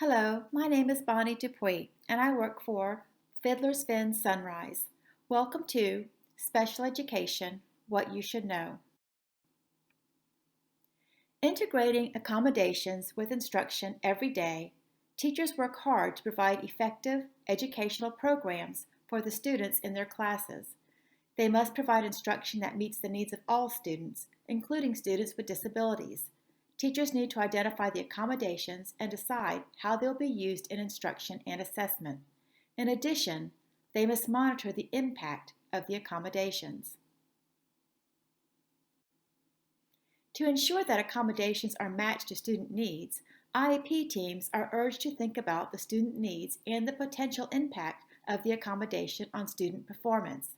Hello, my name is Bonnie Dupuy, and I work for Fiddler's Fen Sunrise. Welcome to Special Education, What You Should Know. Integrating accommodations with instruction every day, teachers work hard to provide effective educational programs for the students in their classes. They must provide instruction that meets the needs of all students, including students with disabilities. Teachers need to identify the accommodations and decide how they will be used in instruction and assessment. In addition, they must monitor the impact of the accommodations. To ensure that accommodations are matched to student needs, IEP teams are urged to think about the student needs and the potential impact of the accommodation on student performance.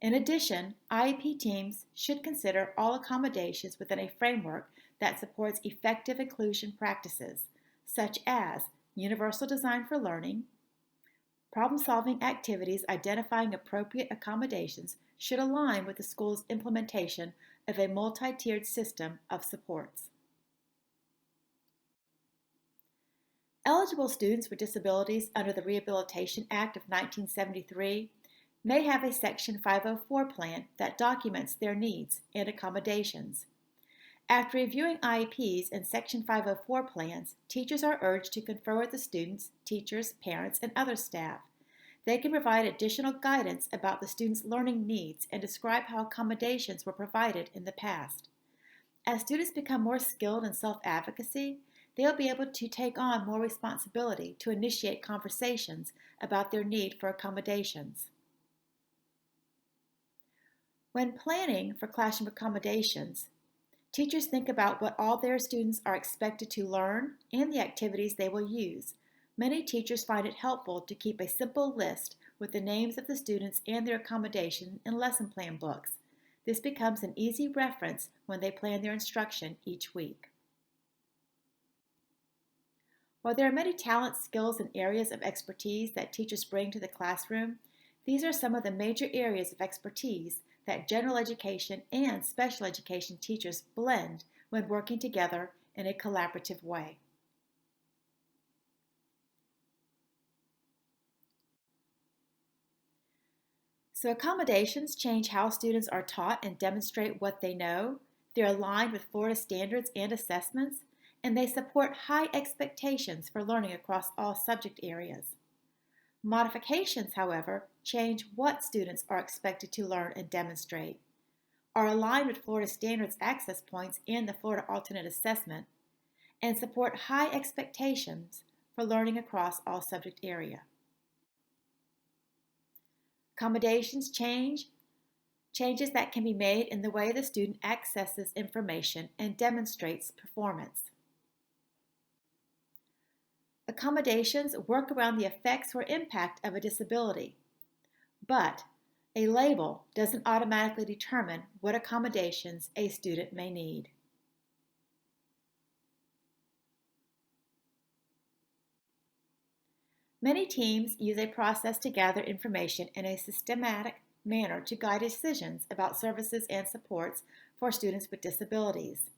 In addition, IEP teams should consider all accommodations within a framework that supports effective inclusion practices, such as universal design for learning. Problem-solving activities identifying appropriate accommodations should align with the school's implementation of a multi-tiered system of supports. Eligible students with disabilities under the Rehabilitation Act of 1973 may have a Section 504 plan that documents their needs and accommodations. After reviewing IEPs and Section 504 plans, teachers are urged to confer with the students, teachers, parents, and other staff. They can provide additional guidance about the students' learning needs and describe how accommodations were provided in the past. As students become more skilled in self-advocacy, they will be able to take on more responsibility to initiate conversations about their need for accommodations. When planning for classroom accommodations, teachers think about what all their students are expected to learn and the activities they will use. Many teachers find it helpful to keep a simple list with the names of the students and their accommodation in lesson plan books. This becomes an easy reference when they plan their instruction each week. While there are many talents, skills, and areas of expertise that teachers bring to the classroom, these are some of the major areas of expertise that general education and special education teachers blend when working together in a collaborative way. So accommodations change how students are taught and demonstrate what they know. They're aligned with Florida standards and assessments, and they support high expectations for learning across all subject areas. Modifications, however, change what students are expected to learn and demonstrate, are aligned with Florida Standards access points and the Florida Alternate Assessment, and support high expectations for learning across all subject area. Accommodations changes that can be made in the way the student accesses information and demonstrates performance. Accommodations work around the effects or impact of a disability, but a label doesn't automatically determine what accommodations a student may need. Many teams use a process to gather information in a systematic manner to guide decisions about services and supports for students with disabilities.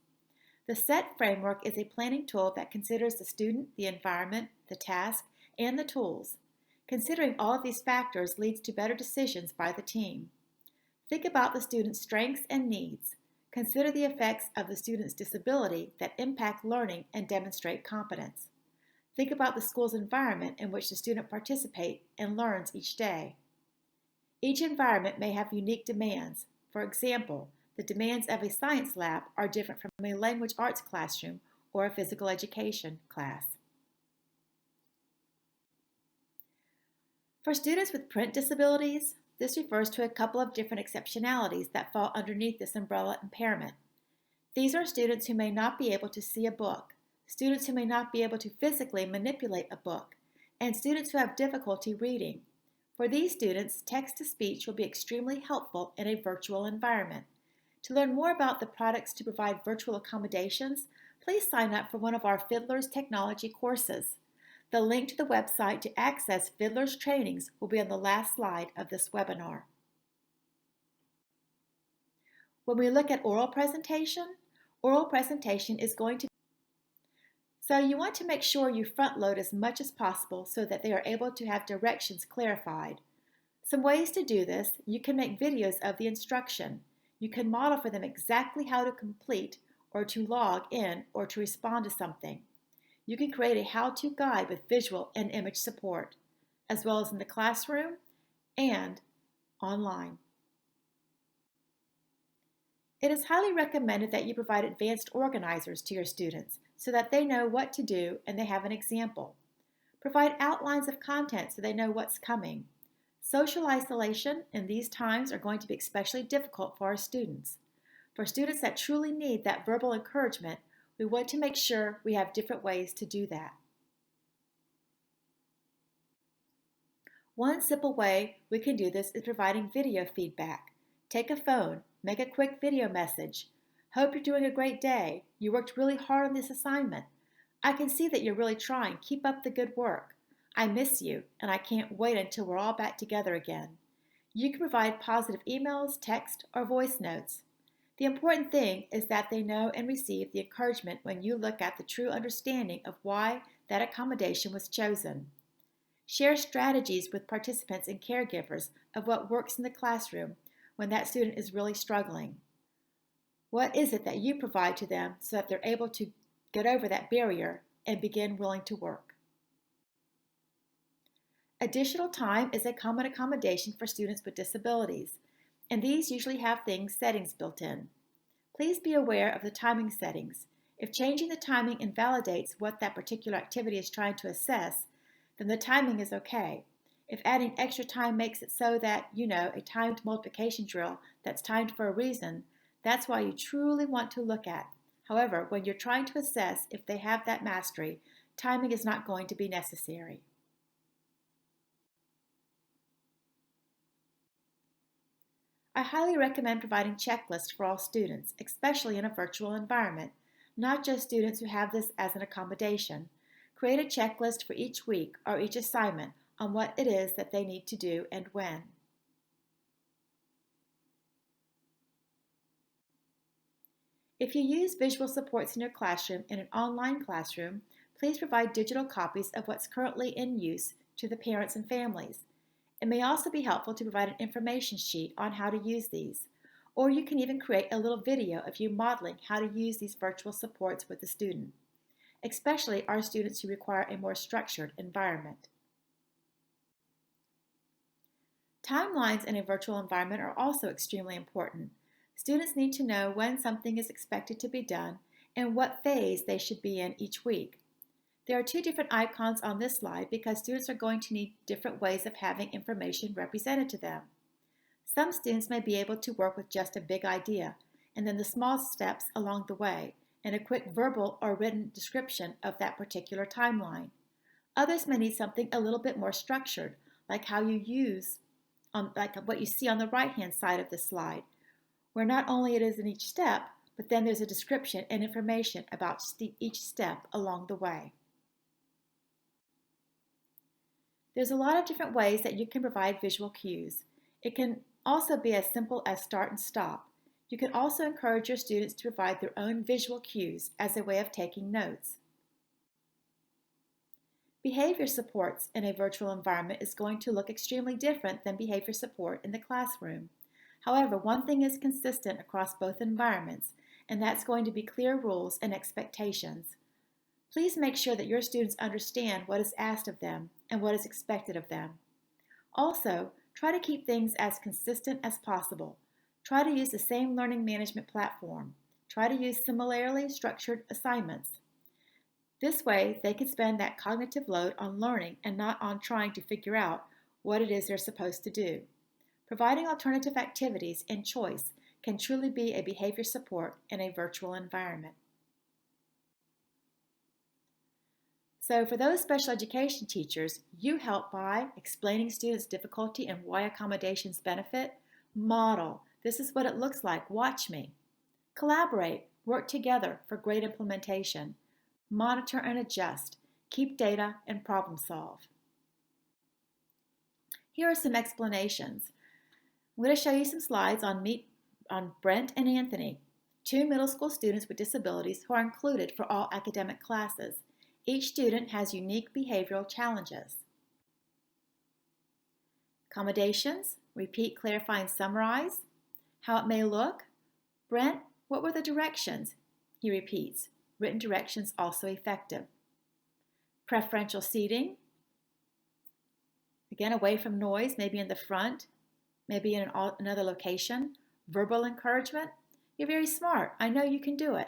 The SET framework is a planning tool that considers the student, the environment, the task, and the tools. Considering all of these factors leads to better decisions by the team. Think about the student's strengths and needs. Consider the effects of the student's disability that impact learning and demonstrate competence. Think about the school's environment in which the student participates and learns each day. Each environment may have unique demands. For example, the demands of a science lab are different from a language arts classroom or a physical education class. For students with print disabilities, this refers to a couple of different exceptionalities that fall underneath this umbrella impairment. These are students who may not be able to see a book, students who may not be able to physically manipulate a book, and students who have difficulty reading. For these students, text-to-speech will be extremely helpful in a virtual environment. To learn more about the products to provide virtual accommodations, please sign up for one of our Fiddler's Technology courses. The link to the website to access Fiddler's trainings will be on the last slide of this webinar. When we look at oral presentation is going to So you want to make sure you front load as much as possible so that they are able to have directions clarified. Some ways to do this: you can make videos of the instruction. You can model for them exactly how to complete or to log in or to respond to something. You can create a how-to guide with visual and image support, as well as in the classroom and online. It is highly recommended that you provide advanced organizers to your students so that they know what to do and they have an example. Provide outlines of content so they know what's coming. Social isolation in these times are going to be especially difficult for our students. For students that truly need that verbal encouragement, we want to make sure we have different ways to do that. One simple way we can do this is providing video feedback. Take a phone, make a quick video message. Hope you're doing a great day. You worked really hard on this assignment. I can see that you're really trying. Keep up the good work. I miss you, and I can't wait until we're all back together again. You can provide positive emails, text, or voice notes. The important thing is that they know and receive the encouragement when you look at the true understanding of why that accommodation was chosen. Share strategies with participants and caregivers of what works in the classroom when that student is really struggling. What is it that you provide to them so that they're able to get over that barrier and begin willing to work? Additional time is a common accommodation for students with disabilities, and these usually have settings built in. Please be aware of the timing settings. If changing the timing invalidates what that particular activity is trying to assess, then the timing is okay. If adding extra time makes it so that, a timed multiplication drill that's timed for a reason, that's why you truly want to look at. However, when you're trying to assess if they have that mastery, timing is not going to be necessary. I highly recommend providing checklists for all students, especially in a virtual environment, not just students who have this as an accommodation. Create a checklist for each week or each assignment on what it is that they need to do and when. If you use visual supports in your classroom in an online classroom, please provide digital copies of what's currently in use to the parents and families. It may also be helpful to provide an information sheet on how to use these, or you can even create a little video of you modeling how to use these virtual supports with the student, especially our students who require a more structured environment. Timelines in a virtual environment are also extremely important. Students need to know when something is expected to be done and what phase they should be in each week. There are two different icons on this slide because students are going to need different ways of having information represented to them. Some students may be able to work with just a big idea and then the small steps along the way and a quick verbal or written description of that particular timeline. Others may need something a little bit more structured, like how you use, like what you see on the right-hand side of this slide, where not only it is in each step, but then there's a description and information about each step along the way. There's a lot of different ways that you can provide visual cues. It can also be as simple as start and stop. You can also encourage your students to provide their own visual cues as a way of taking notes. Behavior supports in a virtual environment is going to look extremely different than behavior support in the classroom. However, one thing is consistent across both environments, and that's going to be clear rules and expectations. Please make sure that your students understand what is asked of them and what is expected of them. Also, try to keep things as consistent as possible. Try to use the same learning management platform. Try to use similarly structured assignments. This way, they can spend that cognitive load on learning and not on trying to figure out what it is they're supposed to do. Providing alternative activities and choice can truly be a behavior support in a virtual environment. So for those special education teachers, you help by explaining students' difficulty and why accommodations benefit. Model. This is what it looks like. Watch me. Collaborate. Work together for great implementation. Monitor and adjust. Keep data and problem solve. Here are some explanations. I'm going to show you some slides on Brent and Anthony, two middle school students with disabilities who are included for all academic classes. Each student has unique behavioral challenges. Accommodations, repeat, clarify, and summarize. How it may look. Brent, what were the directions? He repeats. Written directions also effective. Preferential seating. Again, away from noise, maybe in the front, maybe in another location. Verbal encouragement. You're very smart. I know you can do it.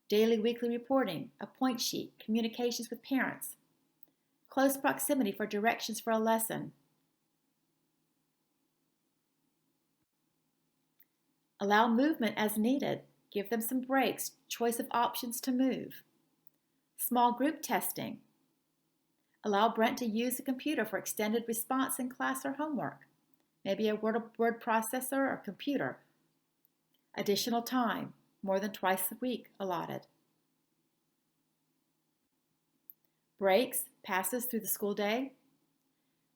Daily, weekly reporting, a point sheet, communications with parents. Close proximity for directions for a lesson. Allow movement as needed. Give them some breaks, choice of options to move. Small group testing. Allow Brent to use the computer for extended response in class or homework. Maybe a word processor or computer. Additional time, more than twice a week allotted. Breaks, passes through the school day.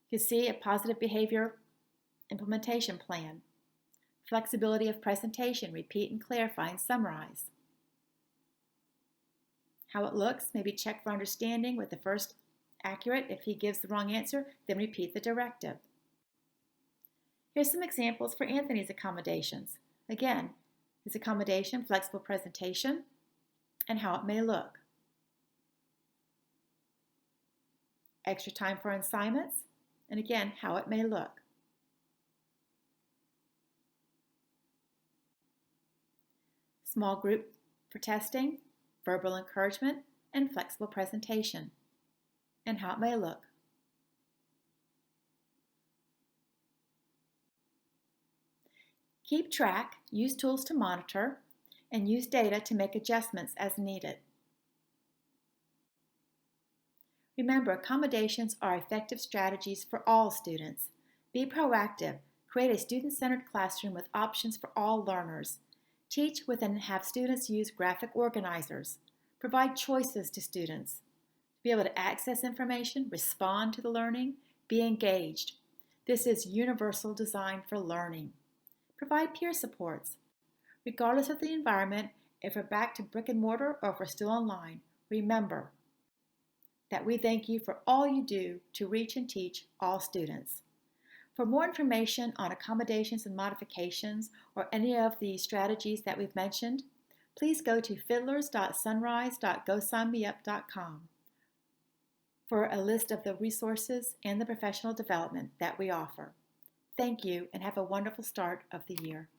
You see a positive behavior implementation plan. Flexibility of presentation, repeat and clarify and summarize. How it looks, maybe check for understanding with the first accurate. If he gives the wrong answer, then repeat the directive. Here's some examples for Anthony's accommodations. Again, his accommodation, flexible presentation, and how it may look. Extra time for assignments, and again, how it may look. Small group for testing, verbal encouragement, and flexible presentation, and how it may look. Keep track, use tools to monitor, and use data to make adjustments as needed. Remember, accommodations are effective strategies for all students. Be proactive. Create a student-centered classroom with options for all learners. Teach with and have students use graphic organizers. Provide choices to students. Be able to access information, respond to the learning, be engaged. This is universal design for learning. Provide peer supports. Regardless of the environment, if we're back to brick and mortar or if we're still online, remember that we thank you for all you do to reach and teach all students. For more information on accommodations and modifications or any of the strategies that we've mentioned, please go to fiddlers.sunrise.gosignmeup.com for a list of the resources and the professional development that we offer. Thank you and have a wonderful start of the year.